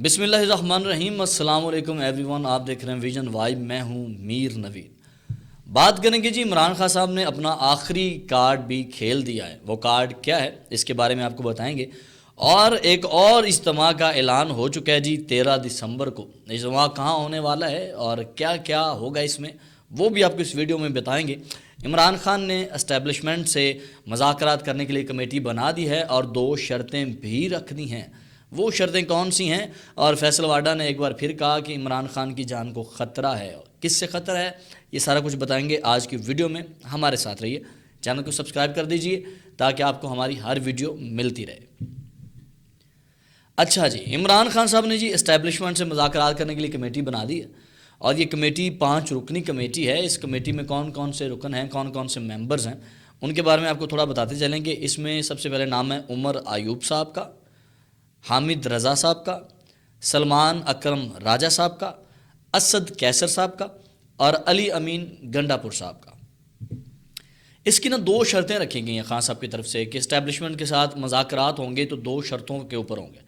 بسم اللہ الرحمن الرحیم۔ السلام علیکم ایوری ون، آپ دیکھ رہے ہیں ویژن وائب، میں ہوں میر نوید۔ بات کریں گے جی، عمران خان صاحب نے اپنا آخری کارڈ بھی کھیل دیا ہے۔ وہ کارڈ کیا ہے اس کے بارے میں آپ کو بتائیں گے، اور ایک اور اجتماع کا اعلان ہو چکا ہے جی 13 دسمبر کو۔ اجتماع کہاں ہونے والا ہے اور کیا کیا ہوگا اس میں، وہ بھی آپ کو اس ویڈیو میں بتائیں گے۔ عمران خان نے اسٹیبلشمنٹ سے مذاکرات کرنے کے لیے کمیٹی بنا دی ہے اور 2 شرطیں بھی رکھنی ہیں۔ وہ شرطیں کون سی ہیں؟ اور فیصل واڈا نے ایک بار پھر کہا کہ عمران خان کی جان کو خطرہ ہے۔ کس سے خطرہ ہے یہ سارا کچھ بتائیں گے آج کی ویڈیو میں، ہمارے ساتھ رہیے۔ چینل کو سبسکرائب کر دیجئے تاکہ آپ کو ہماری ہر ویڈیو ملتی رہے۔ اچھا جی، عمران خان صاحب نے جی اسٹیبلشمنٹ سے مذاکرات کرنے کے لیے کمیٹی بنا دی ہے، اور یہ کمیٹی 5 رکنی کمیٹی ہے۔ اس کمیٹی میں کون کون سے رکن ہیں، کون کون سے ممبرز ہیں، ان کے بارے میں آپ کو تھوڑا بتاتے چلیں گے۔ اس میں سب سے پہلے نام ہے عمر ایوب صاحب کا، حامد رضا صاحب کا، سلمان اکرم راجہ صاحب کا، اسد کیسر صاحب کا، اور علی امین گنڈا پور صاحب کا۔ اس کی 2 شرطیں رکھی گئی ہیں خان صاحب کی طرف سے کہ اسٹیبلشمنٹ کے ساتھ مذاکرات ہوں گے تو 2 شرطوں کے اوپر ہوں گے۔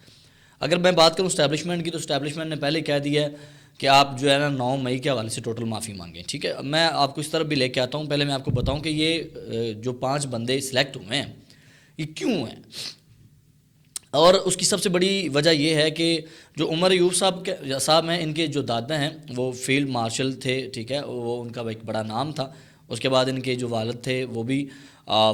اگر میں بات کروں اسٹیبلشمنٹ کی، تو اسٹیبلشمنٹ نے پہلے کہہ دیا ہے کہ آپ جو ہے نا 9 مئی کے حوالے سے ٹوٹل معافی مانگیں، ٹھیک ہے۔ میں آپ کو اس طرف بھی لے کے آتا ہوں۔ پہلے میں آپ کو بتاؤں کہ یہ جو 5 بندے سلیکٹ ہوئے ہیں یہ کیوں ہیں، اور اس کی سب سے بڑی وجہ یہ ہے کہ جو عمر ایوب صاحب ہیں، ان کے جو دادا ہیں وہ فیلڈ مارشل تھے، ٹھیک ہے، وہ ان کا ایک بڑا نام تھا۔ اس کے بعد ان کے جو والد تھے وہ بھی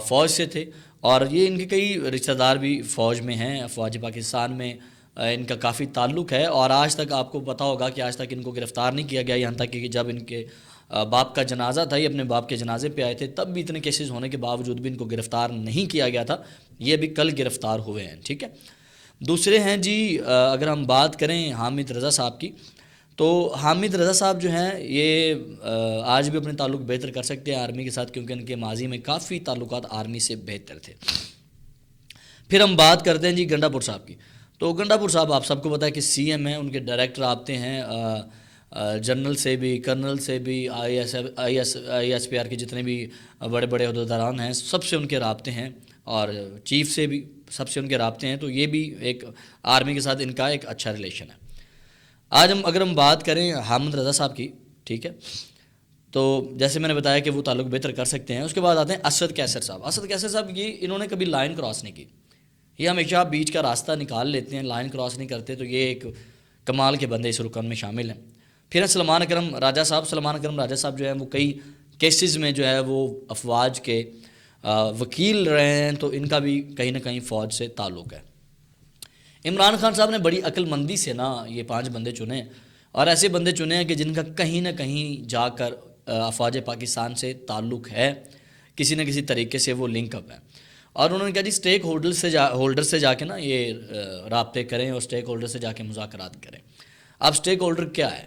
فوج سے تھے، اور یہ ان کے کئی رشتہ دار بھی فوج میں ہیں، افواج پاکستان میں ان کا کافی تعلق ہے۔ اور آج تک آپ کو پتہ ہوگا کہ آج تک ان کو گرفتار نہیں کیا گیا، یہاں تک کہ جب ان کے باپ کا جنازہ تھا، یہ اپنے باپ کے جنازے پہ آئے تھے، تب بھی اتنے کیسز ہونے کے باوجود بھی ان کو گرفتار نہیں کیا گیا تھا۔ یہ بھی کل گرفتار ہوئے ہیں، ٹھیک ہے۔ دوسرے ہیں جی، اگر ہم بات کریں حامد رضا صاحب کی، تو حامد رضا صاحب جو ہیں یہ آج بھی اپنے تعلق بہتر کر سکتے ہیں آرمی کے ساتھ، کیونکہ ان کے ماضی میں کافی تعلقات آرمی سے بہتر تھے۔ پھر ہم بات کرتے ہیں جی گنڈا پور صاحب کی۔ تو گنڈا پور صاحب آپ سب کو پتہ ہے کہ سی ایم ہیں، ان کے ڈائریکٹر رابطے ہیں، جنرل سے بھی، کرنل سے بھی، آئی ایس پی آر کے جتنے بھی بڑے بڑے عہدیداران ہیں سب سے ان کے رابطے ہیں، اور چیف سے بھی سب سے ان کے رابطے ہیں۔ تو یہ بھی ایک آرمی کے ساتھ ان کا ایک اچھا ریلیشن ہے۔ آج اگر ہم بات کریں حامد رضا صاحب کی، ٹھیک ہے، تو جیسے میں نے بتایا کہ وہ تعلق بہتر کر سکتے ہیں۔ اس کے بعد آتے ہیں اسد کیسر صاحب۔ اسد کیسر صاحب یہ انہوں نے کبھی لائن کراس نہیں کی، یہ ہمیشہ بیچ کا راستہ نکال لیتے ہیں، لائن کراس نہیں کرتے، تو یہ ایک کمال کے بندے اس رکن میں شامل ہیں۔ پھر سلمان اکرم راجہ صاحب۔ سلمان اکرم راجہ صاحب جو ہیں وہ کئی کیسز میں جو ہے وہ افواج کے وکیل رہے ہیں، تو ان کا بھی کہیں نہ کہیں فوج سے تعلق ہے۔ عمران خان صاحب نے بڑی عقل مندی سے یہ 5 بندے چنے، اور ایسے بندے چنے ہیں کہ جن کا کہیں نہ کہیں جا کر افواج پاکستان سے تعلق ہے، کسی نہ کسی طریقے سے وہ لنک اپ ہے۔ اور انہوں نے کہا جی اسٹیک ہولڈر سے جا کے یہ رابطے کریں، اور اسٹیک ہولڈر سے جا کے مذاکرات کریں۔ اب اسٹیک ہولڈر کیا ہے؟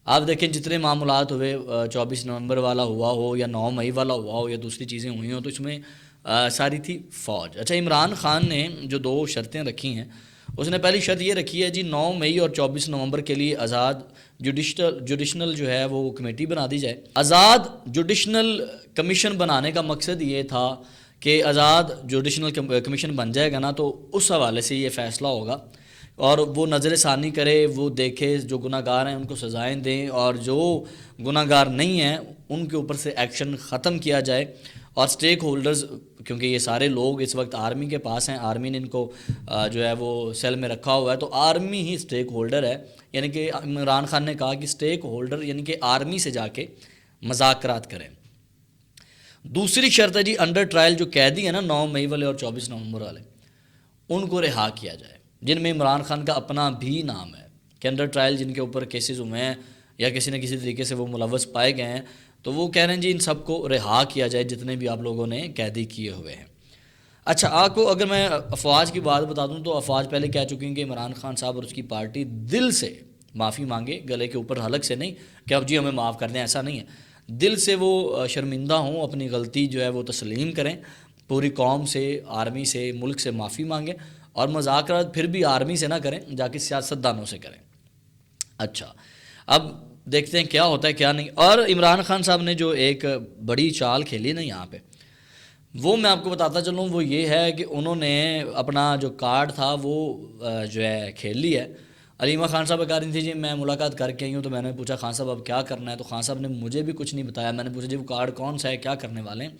آپ دیکھیں جتنے معاملات ہوئے، 24 نومبر والا ہوا ہو یا 9 مئی والا ہوا ہو یا دوسری چیزیں ہوئی ہوں، تو اس میں ساری تھی فوج۔ اچھا، عمران خان نے جو 2 شرطیں رکھی ہیں، اس نے پہلی شرط یہ رکھی ہے جی 9 مئی اور 24 نومبر کے لیے آزاد جوڈیشنل جو ہے وہ کمیٹی بنا دی جائے۔ آزاد جوڈیشنل کمیشن بنانے کا مقصد یہ تھا کہ آزاد جوڈیشنل کمیشن بن جائے گا نا، تو اس حوالے سے یہ فیصلہ ہوگا، اور وہ نظر ثانی کرے، وہ دیکھے جو گناہ گار ہیں ان کو سزائیں دیں، اور جو گناہ گار نہیں ہیں ان کے اوپر سے ایکشن ختم کیا جائے۔ اور اسٹیک ہولڈرز، کیونکہ یہ سارے لوگ اس وقت آرمی کے پاس ہیں، آرمی نے ان کو جو ہے وہ سیل میں رکھا ہوا ہے، تو آرمی ہی اسٹیک ہولڈر ہے۔ یعنی کہ عمران خان نے کہا کہ اسٹیک ہولڈر یعنی کہ آرمی سے جا کے مذاکرات کریں۔ دوسری شرط ہے جی انڈر ٹرائل جو قیدی ہیں نا 9 مئی والے اور 24 نومبر والے، ان کو رہا کیا جائے، جن میں عمران خان کا اپنا بھی نام ہے کہ انڈر ٹرائل جن کے اوپر کیسز ہوئے ہیں یا کسی نہ کسی طریقے سے وہ ملوث پائے گئے ہیں، تو وہ کہہ رہے ہیں جی ان سب کو رہا کیا جائے جتنے بھی آپ لوگوں نے قیدی کیے ہوئے ہیں۔ اچھا، آپ کو اگر میں افواج کی بات بتا دوں، تو افواج پہلے کہہ چکی ہیں کہ عمران خان صاحب اور اس کی پارٹی دل سے معافی مانگے، گلے کے اوپر حلق سے نہیں کہ اب جی ہمیں معاف کر دیں، ایسا نہیں ہے۔ دل سے وہ شرمندہ ہوں، اپنی غلطی جو ہے وہ تسلیم کریں، پوری قوم سے، آرمی سے، ملک سے معافی مانگیں، اور مذاکرات پھر بھی آرمی سے نہ کریں، جا کے سیاستدانوں سے کریں۔ اچھا، اب دیکھتے ہیں کیا ہوتا ہے کیا نہیں۔ اور عمران خان صاحب نے جو ایک بڑی چال کھیلی نا یہاں پہ، وہ میں آپ کو بتاتا چلوں، وہ یہ ہے کہ انہوں نے اپنا جو کارڈ تھا وہ جو ہے کھیل لی ہے، علیمہ خان صاحب کہہ رہی تھی جی میں ملاقات کر کے آئی ہوں، تو میں نے پوچھا خان صاحب اب کیا کرنا ہے، تو خان صاحب نے مجھے بھی کچھ نہیں بتایا. میں نے پوچھا جی وہ کارڈ کون سا ہے، کیا کرنے والے ہیں؟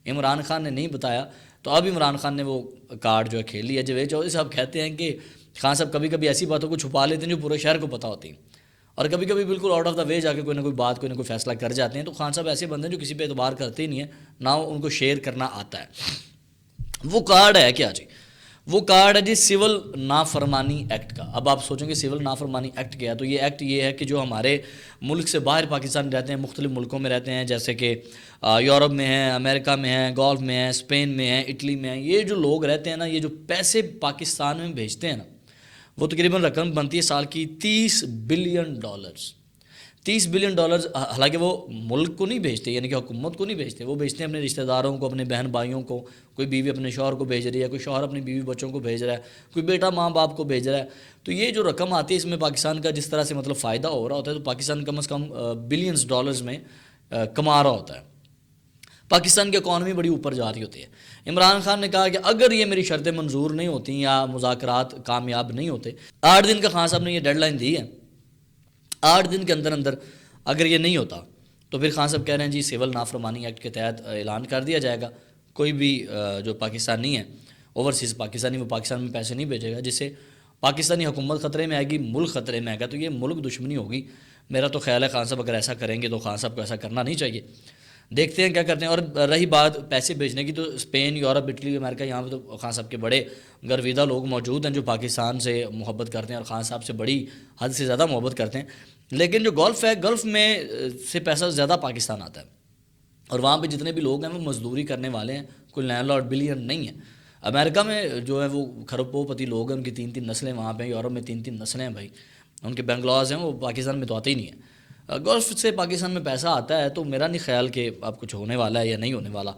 عمران خان نے نہیں بتایا. تو اب عمران خان نے وہ کارڈ جو ہے کھیل لیا. جوید چودھری صاحب کہتے ہیں کہ خان صاحب کبھی کبھی ایسی باتوں کو چھپا لیتے ہیں جو پورے شہر کو پتہ ہوتی ہیں، اور کبھی کبھی بالکل آؤٹ آف دا وے جا کے کوئی نہ کوئی بات، کوئی نہ کوئی فیصلہ کر جاتے ہیں. تو خان صاحب ایسے بندے ہیں جو کسی پہ اعتبار کرتے ہی نہیں ہیں، نہ ان کو شیئر کرنا آتا ہے. وہ کارڈ ہے کیا جی؟ وہ کارڈ ہے جی سول نافرمانی ایکٹ کا. اب آپ سوچیں گے سول نافرمانی ایکٹ کیا ہے؟ تو یہ ایکٹ یہ ہے کہ جو ہمارے ملک سے باہر پاکستان رہتے ہیں، مختلف ملکوں میں رہتے ہیں، جیسے کہ یورپ میں ہیں، امریکہ میں ہیں، گولف میں ہیں، اسپین میں ہیں، اٹلی میں ہیں، یہ جو لوگ رہتے ہیں نا، یہ جو پیسے پاکستان میں بھیجتے ہیں نا، وہ تقریباً رقم بنتی ہے سال کی $30 بلین. $30 بلین. حالانکہ وہ ملک کو نہیں بھیجتے، یعنی کہ حکومت کو نہیں بھیجتے، وہ بھیجتے ہیں اپنے رشتہ داروں کو، اپنے بہن بھائیوں کو. کوئی بیوی اپنے شوہر کو بھیج رہی ہے، کوئی شوہر اپنی بیوی بچوں کو بھیج رہا ہے، کوئی بیٹا ماں باپ کو بھیج رہا ہے. تو یہ جو رقم آتی ہے اس میں پاکستان کا جس طرح سے مطلب فائدہ ہو رہا ہوتا ہے، تو پاکستان کم از کم $بلینز میں کما رہا ہوتا ہے. پاکستان کی اکانومی بڑی اوپر جا رہی ہوتی ہے. عمران خان نے کہا کہ اگر یہ میری شرطیں منظور نہیں ہوتی یا مذاکرات کامیاب نہیں ہوتے، 8 دن کا خان صاحب نے یہ ڈیڈ لائن دی ہے، 8 دن کے اندر اندر اگر یہ نہیں ہوتا تو پھر خان صاحب کہہ رہے ہیں جی سول نافرمانی ایکٹ کے تحت اعلان کر دیا جائے گا. کوئی بھی جو پاکستانی ہے، اوورسیز پاکستانی، وہ پاکستان میں پیسے نہیں بھیجے گا، جس سے پاکستانی حکومت خطرے میں آئے گی، ملک خطرے میں آئے گا. تو یہ ملک دشمنی ہوگی. میرا تو خیال ہے خان صاحب اگر ایسا کریں گے تو خان صاحب کو ایسا کرنا نہیں چاہیے. دیکھتے ہیں کیا کرتے ہیں. اور رہی بات پیسے بھیجنے کی، تو اسپین، یورپ، اٹلی، امریکہ، یہاں پہ تو خان صاحب کے بڑے گرویدہ لوگ موجود ہیں جو پاکستان سے محبت کرتے ہیں اور خان صاحب سے بڑی حد سے زیادہ محبت کرتے ہیں. لیکن جو گولف ہے، گولف میں سے پیسہ زیادہ پاکستان آتا ہے، اور وہاں پہ جتنے بھی لوگ ہیں وہ مزدوری کرنے والے ہیں، کوئی لینڈ لارڈ بلین نہیں ہے. امریکہ میں جو ہے وہ کھربوں پتی لوگ ہیں، ان کی 3 نسلیں وہاں پہ ہیں. یورپ میں 3 نسلیں ہیں بھائی، ان کے بنگلاز ہیں، وہ پاکستان میں تو آتے ہی نہیں ہیں. گولف سے پاکستان میں پیسہ آتا ہے، تو میرا نہیں خیال کہ اب کچھ ہونے والا ہے یا نہیں ہونے والا.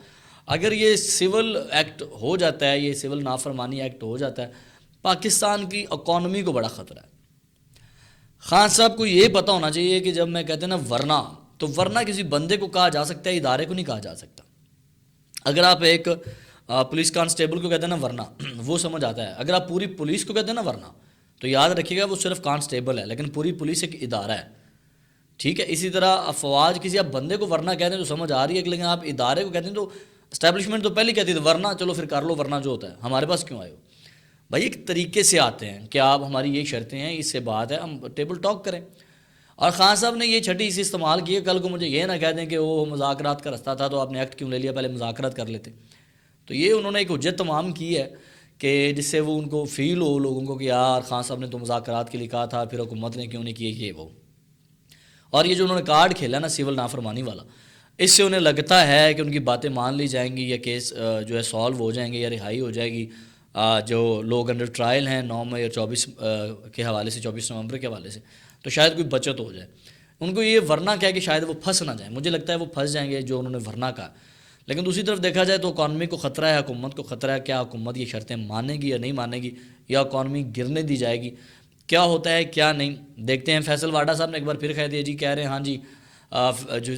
اگر یہ سول ایکٹ ہو جاتا ہے، یہ سول نافرمانی ایکٹ ہو جاتا ہے، پاکستان کی اکانومی کو بڑا خطرہ ہے. خان صاحب کو یہ پتہ ہونا چاہیے کہ جب میں کہتے ہیں نا ورنہ، تو ورنہ کسی بندے کو کہا جا سکتا ہے، ادارے کو نہیں کہا جا سکتا. اگر آپ ایک پولیس کانسٹیبل کو کہتے ہیں نا ورنہ، وہ سمجھ آتا ہے. اگر آپ پوری پولیس کو کہتے ہیں نا ورنہ، تو یاد رکھیے گا وہ صرف کانسٹیبل ہے، لیکن پوری پولیس ایک ادارہ ہے. ٹھیک ہے، اسی طرح افواج کسی آپ بندے کو ورنہ کہتے ہیں تو سمجھ آ رہی ہے، لیکن آپ ادارے کو کہتے ہیں تو اسٹیبلشمنٹ تو پہلے کہتی تھی ورنہ چلو پھر کر لو، ورنہ جو ہوتا ہے ہمارے پاس کیوں آئے ہو بھائی. ایک طریقے سے آتے ہیں کہ آپ ہماری یہ شرطیں ہیں، اس سے بات ہے، ہم ٹیبل ٹاک کریں. اور خان صاحب نے یہ چھٹی سے استعمال کی ہے. کل کو مجھے یہ نہ کہہ دیں کہ وہ مذاکرات کا رستہ تھا تو آپ نے ایکٹ کیوں لے لیا، پہلے مذاکرات کر لیتے. تو یہ انہوں نے ایک حجت تمام کی ہے کہ جس سے وہ ان کو فیل ہو لوگوں کو کہ یار خان صاحب نے تو مذاکرات کے لیے کہا تھا، پھر حکومت نے کیوں نہیں کیے یہ وہ. اور یہ جو انہوں نے کارڈ کھیلا نا سول نافرمانی والا، اس سے انہیں لگتا ہے کہ ان کی باتیں مان لی جائیں گی، یا کیس جو ہے سالو ہو جائیں گے، یا رہائی ہو جائے گی. جو لوگ انڈر ٹرائل ہیں 9 مئی اور 24 کے حوالے سے، 24 نومبر کے حوالے سے، تو شاید کوئی بچت ہو جائے. ان کو یہ ورنہ کیا کہ شاید وہ پھنس نہ جائیں. مجھے لگتا ہے وہ پھنس جائیں گے جو انہوں نے ورنہ کہا. لیکن دوسری طرف دیکھا جائے تو اکانومی کو خطرہ ہے، حکومت کو خطرہ ہے. کیا حکومت یہ شرطیں مانے گی یا نہیں مانے گی، یا اکانومی گرنے دی جائے گی؟ کیا ہوتا ہے کیا نہیں دیکھتے ہیں. فیصل واڈا صاحب نے ایک بار پھر کہہ دیا جی، کہہ رہے ہیں ہاں جی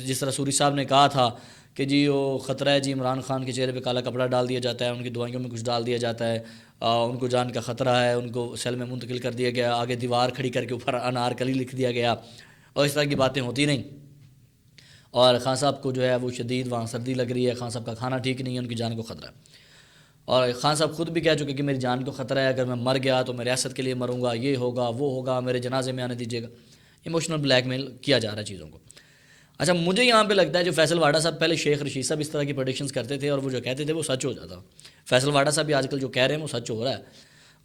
جس طرح سوری صاحب نے کہا تھا کہ جی وہ خطرہ ہے جی، عمران خان کے چہرے پہ کالا کپڑا ڈال دیا جاتا ہے، ان کی دوائیوں میں کچھ ڈال دیا جاتا ہے، ان کو جان کا خطرہ ہے، ان کو سیل میں منتقل کر دیا گیا، آگے دیوار کھڑی کر کے اوپر انارکلی لکھ دیا گیا، اور اس طرح کی باتیں ہوتی نہیں. اور خان صاحب کو جو ہے وہ شدید وہاں سردی لگ رہی ہے، خان صاحب کا کھانا ٹھیک نہیں ہے، ان کی جان کو خطرہ ہے. اور خان صاحب خود بھی کہہ چکے کہ میری جان کو خطرہ ہے، اگر میں مر گیا تو میں ریاست کے لیے مروں گا، یہ ہوگا وہ ہوگا، میرے جنازے میں آنے دیجیے گا. ایموشنل بلیک میل کیا جا رہا ہے چیزوں کو. اچھا مجھے یہاں پہ لگتا ہے جو فیصل واڈا صاحب، پہلے شیخ رشید صاحب اس طرح کی پریڈکشنز کرتے تھے اور وہ جو کہتے تھے وہ سچ ہو جاتا. فیصل واڈا صاحب بھی آج کل جو کہہ رہے ہیں وہ سچ ہو رہا ہے.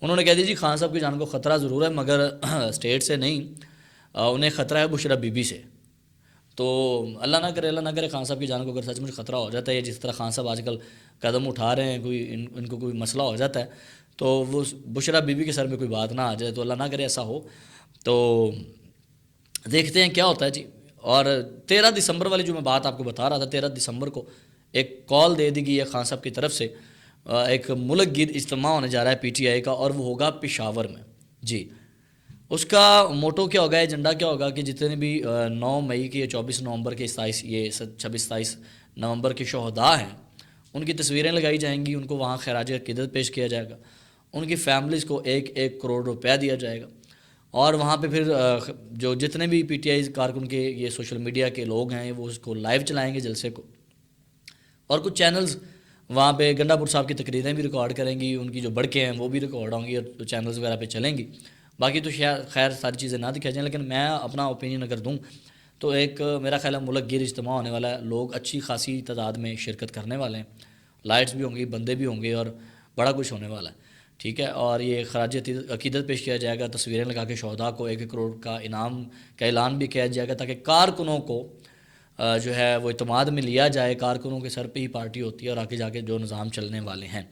انہوں نے کہہ دی جی خان صاحب کی جان کو خطرہ ضرور ہے، مگر اسٹیٹ سے نہیں، انہیں خطرہ ہے بشرا بی بی سے. تو اللہ نہ کرے خان صاحب کی جان کو اگر سچ مچ خطرہ ہو جاتا ہے، جس طرح خان صاحب آج کل قدم اٹھا رہے ہیں، ان کو کوئی مسئلہ ہو جاتا ہے تو وہ بشرا بی بی کے سر میں کوئی بات نہ آ جائے، تو اللہ نہ کرے ایسا ہو. تو دیکھتے ہیں کیا ہوتا ہے جی. اور 13 دسمبر والی جو میں بات آپ کو بتا رہا تھا، 13 دسمبر کو ایک کال دے دی گئی ہے خان صاحب کی طرف سے. ایک ملک گیر اجتماع ہونے جا رہا ہے پی ٹی آئی کا، اور وہ ہوگا پشاور میں جی. اس کا موٹو کیا ہوگا، ایجنڈا کیا ہوگا کہ جتنے بھی 9 مئی کے یا 24 نومبر کے 26-27 نومبر کے شہداء ہیں ان کی تصویریں لگائی جائیں گی، ان کو وہاں خراج عقیدت پیش کیا جائے گا، ان کی فیملیز کو 1-1 کروڑ روپیہ دیا جائے گا. اور وہاں پہ پھر جو جتنے بھی پی ٹی آئی کارکن کے یہ سوشل میڈیا کے لوگ ہیں وہ اس کو لائیو چلائیں گے جلسے کو، اور کچھ چینلز وہاں پہ گنڈا پور صاحب کی تقریریں بھی ریکارڈ کریں گی، ان کی جو بڑکے ہیں وہ بھی ریکارڈ ہوں گی اور چینلز وغیرہ پہ چلیں گی. باقی تو خیر ساری چیزیں نہ دکھائی جائیں، لیکن میں اپنا اوپینین اگر دوں تو ایک میرا خیال ہے ملک گیر اجتماع ہونے والا ہے، لوگ اچھی خاصی تعداد میں شرکت کرنے والے ہیں، لائٹس بھی ہوں گی، بندے بھی ہوں گے، اور بڑا کچھ ہونے والا ہے. ٹھیک ہے، اور یہ خراج عقیدت پیش کیا جائے گا، تصویریں لگا کے شہداء کو 1 کروڑ کا انعام کا اعلان بھی کیا جائے گا، تاکہ کارکنوں کو جو ہے وہ اعتماد میں لیا جائے. کارکنوں کے سر پہ ہی پارٹی ہوتی ہے اور آگے جا کے جو نظام چلنے والے ہیں.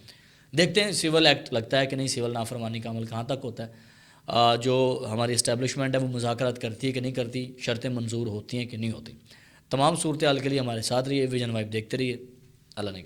دیکھتے ہیں سول ایکٹ لگتا ہے کہ نہیں، سول نافرمانی کا عمل کہاں تک ہوتا ہے، جو ہماری اسٹیبلشمنٹ ہے وہ مذاکرات کرتی ہے کہ نہیں کرتی، شرطیں منظور ہوتی ہیں کہ نہیں ہوتی. تمام صورتحال کے لیے ہمارے ساتھ رہیے، ویژن وائب دیکھتے رہیے. اللہ نے